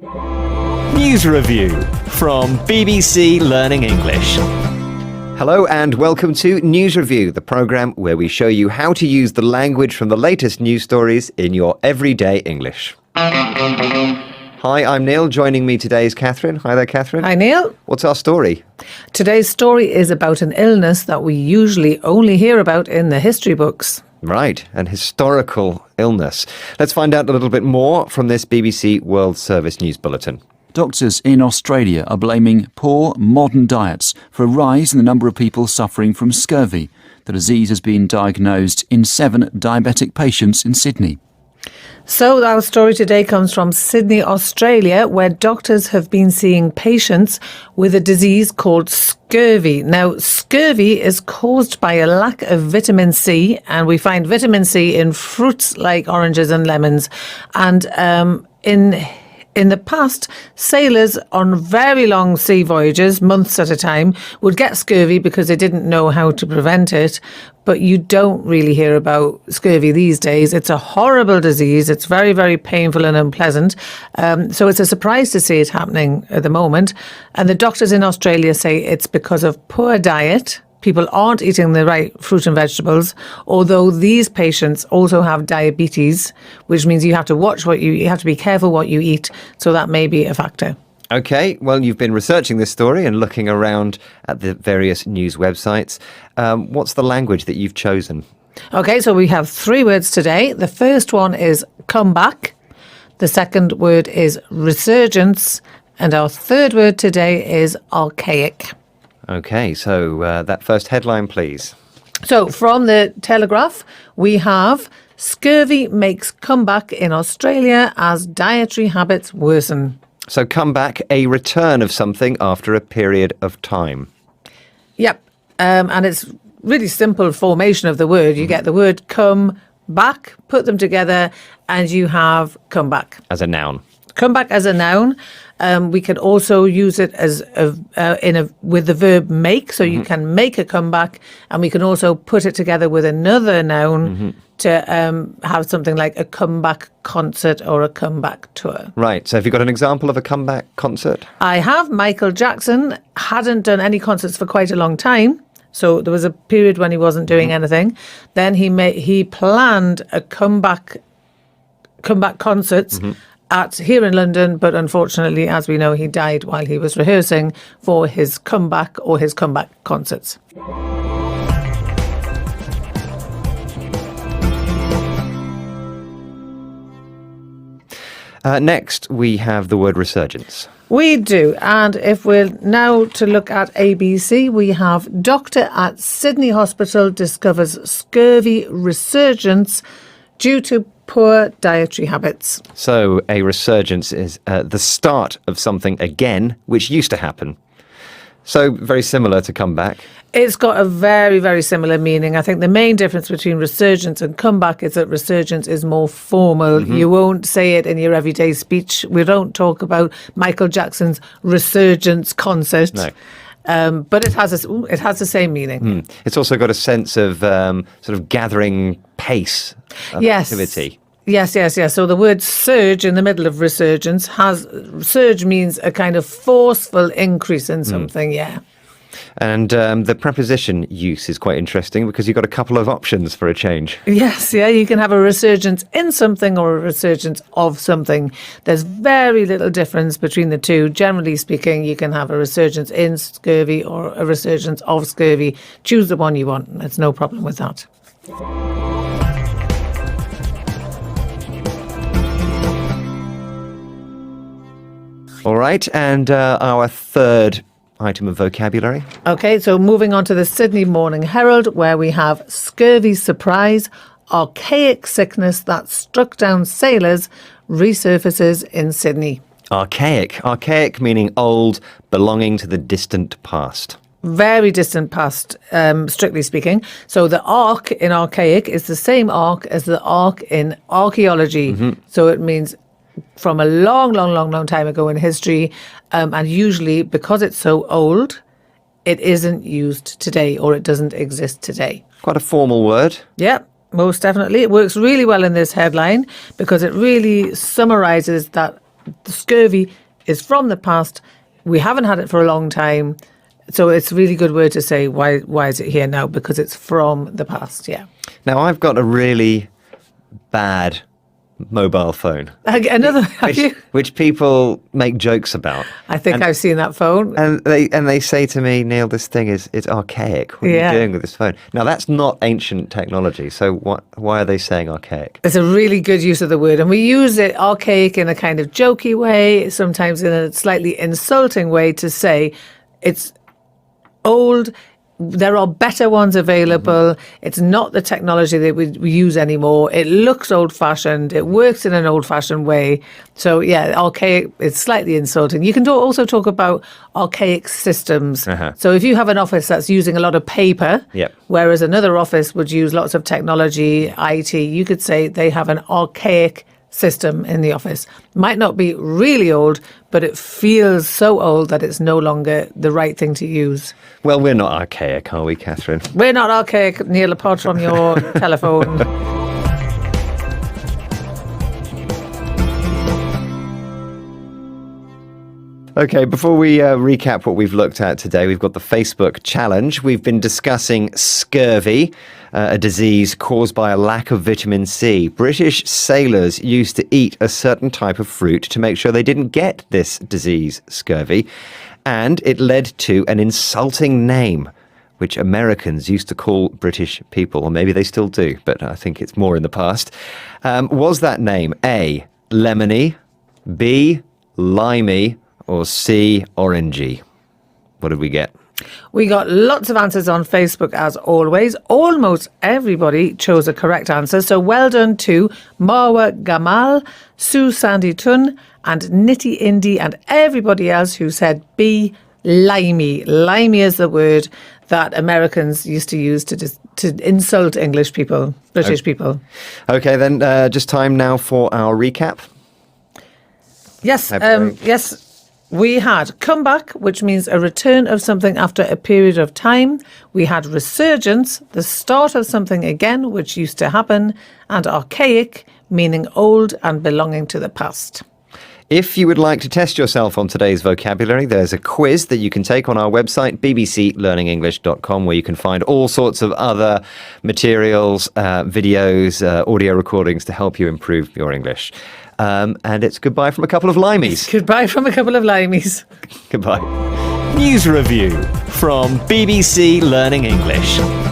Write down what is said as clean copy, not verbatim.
News Review from BBC Learning English. Hello and welcome to News Review, the programme where we show you how to use the language from the latest news stories in your everyday English. Hi, I'm Neil. Joining me today is Catherine. Hi there, Catherine. Hi, Neil. What's our story? Today's story is about an illness that we usually only hear about in the history books. Right, an historical illness. Let's find out a little bit more from this BBC World Service News Bulletin. Doctors in Australia are blaming poor modern diets for a rise in the number of people suffering from scurvy. The disease has been diagnosed in 7 diabetic patients in Sydney. So our story today comes from Sydney, Australia, where doctors have been seeing patients with a disease called scurvy. Now, scurvy is caused by a lack of vitamin C, and we find vitamin C in fruits like oranges and lemons. And in the past, sailors on very long sea voyages, months at a time, would get scurvy because they didn't know how to prevent it. But you don't really hear about scurvy these days. It's a horrible disease. It's very, very painful and unpleasant. So it's a surprise to see it happening at the moment. And the doctors in Australia say it's because of poor diet. People aren't eating the right fruit and vegetables, although these patients also have diabetes, which means you have to watch you have to be careful what you eat. So that may be a factor. Okay, well, you've been researching this story and looking around at the various news websites. What's the language that you've chosen? Okay, so we have 3 words today. The first one is comeback. The second word is resurgence. And our third word today is archaic. Okay, so that first headline, please. So from the Telegraph, we have scurvy makes comeback in Australia as dietary habits worsen. So comeback, a return of something after a period of time. Yep, and it's really simple formation of the word. You get the word come back, put them together, and you have comeback. As a noun. Comeback as a noun. We can also use it as with the verb make, so you can make a comeback, and we can also put it together with another noun to have something like a comeback concert or a comeback tour. Right, so have you got an example of a comeback concert? I have. Michael Jackson hadn't done any concerts for quite a long time, so there was a period when he wasn't doing anything. Then he planned a comeback concerts here in London, but unfortunately, as we know, he died while he was rehearsing for his comeback or his comeback concerts. Next, we have the word resurgence. We do. And if we're now to look at ABC, we have doctor at Sydney Hospital discovers scurvy resurgence due to poor dietary habits. So a resurgence is the start of something again, which used to happen. So very similar to comeback. It's got a very, very similar meaning. I think the main difference between resurgence and comeback is that resurgence is more formal. You won't say it in your everyday speech. We don't talk about Michael Jackson's resurgence concert. No. But it has the same meaning. It's also got a sense of sort of gathering pace of activity. Yes. So the word surge in the middle of resurgence surge means a kind of forceful increase in something, And the preposition use is quite interesting because you've got a couple of options for a change. Yes, you can have a resurgence in something or a resurgence of something. There's very little difference between the two. Generally speaking, you can have a resurgence in scurvy or a resurgence of scurvy. Choose the one you want. There's no problem with that. All right, and our third item of vocabulary. Okay, so moving on to the Sydney Morning Herald, where we have scurvy surprise, archaic sickness that struck down sailors resurfaces in Sydney. Archaic meaning old, belonging to the distant past. Very distant past, strictly speaking. So the arc in archaic is the same arc as the arc in archaeology. So it means from a long time ago in history, and usually because it's so old, it isn't used today or it doesn't exist today. Quite a formal word. Yeah, most definitely. It works really well in this headline because it really summarises that the scurvy is from the past. We haven't had it for a long time. So it's a really good word to say, why is it here now? Because it's from the past, yeah. Now, I've got a really bad mobile phone. Another, have you? Which people make jokes about. I think I've seen that phone. And they say to me, Neil, this thing it's archaic. What are you doing with this phone? Now, that's not ancient technology. So why are they saying archaic? It's a really good use of the word. And we use it archaic in a kind of jokey way, sometimes in a slightly insulting way to say it's old. There are better ones available. It's not the technology that we use anymore. It looks old-fashioned. It works in an old-fashioned way. So, yeah, archaic is slightly insulting. You can also talk about archaic systems. So if you have an office that's using a lot of paper, whereas another office would use lots of technology, IT, you could say they have an archaic system in the office. Might not be really old, but it feels so old that it's no longer the right thing to use. Well, we're not archaic, are we, Catherine? We're not archaic, Neil, apart from your telephone. Okay, before we recap what we've looked at today, we've got the Facebook challenge. We've been discussing scurvy, a disease caused by a lack of vitamin C. British sailors used to eat a certain type of fruit to make sure they didn't get this disease, scurvy, and it led to an insulting name, which Americans used to call British people, or maybe they still do, but I think it's more in the past. Was that name A, lemony, B, limey, or C, orangey? What did we get? We got lots of answers on Facebook as always. Almost everybody chose a correct answer. So well done to Marwa Gamal, Sue Sandy Tun and Nitty Indy and everybody else who said B, limey. Limey is the word that Americans used to use to insult English people, British people. Okay, then just time now for our recap. Yes, yes. We had comeback, which means a return of something after a period of time. We had resurgence, the start of something again, which used to happen. And archaic, meaning old and belonging to the past. If you would like to test yourself on today's vocabulary, there's a quiz that you can take on our website, bbclearningenglish.com, where you can find all sorts of other materials, videos, audio recordings to help you improve your English. And it's goodbye from a couple of limeys. Goodbye from a couple of limeys. Goodbye. News review from BBC Learning English.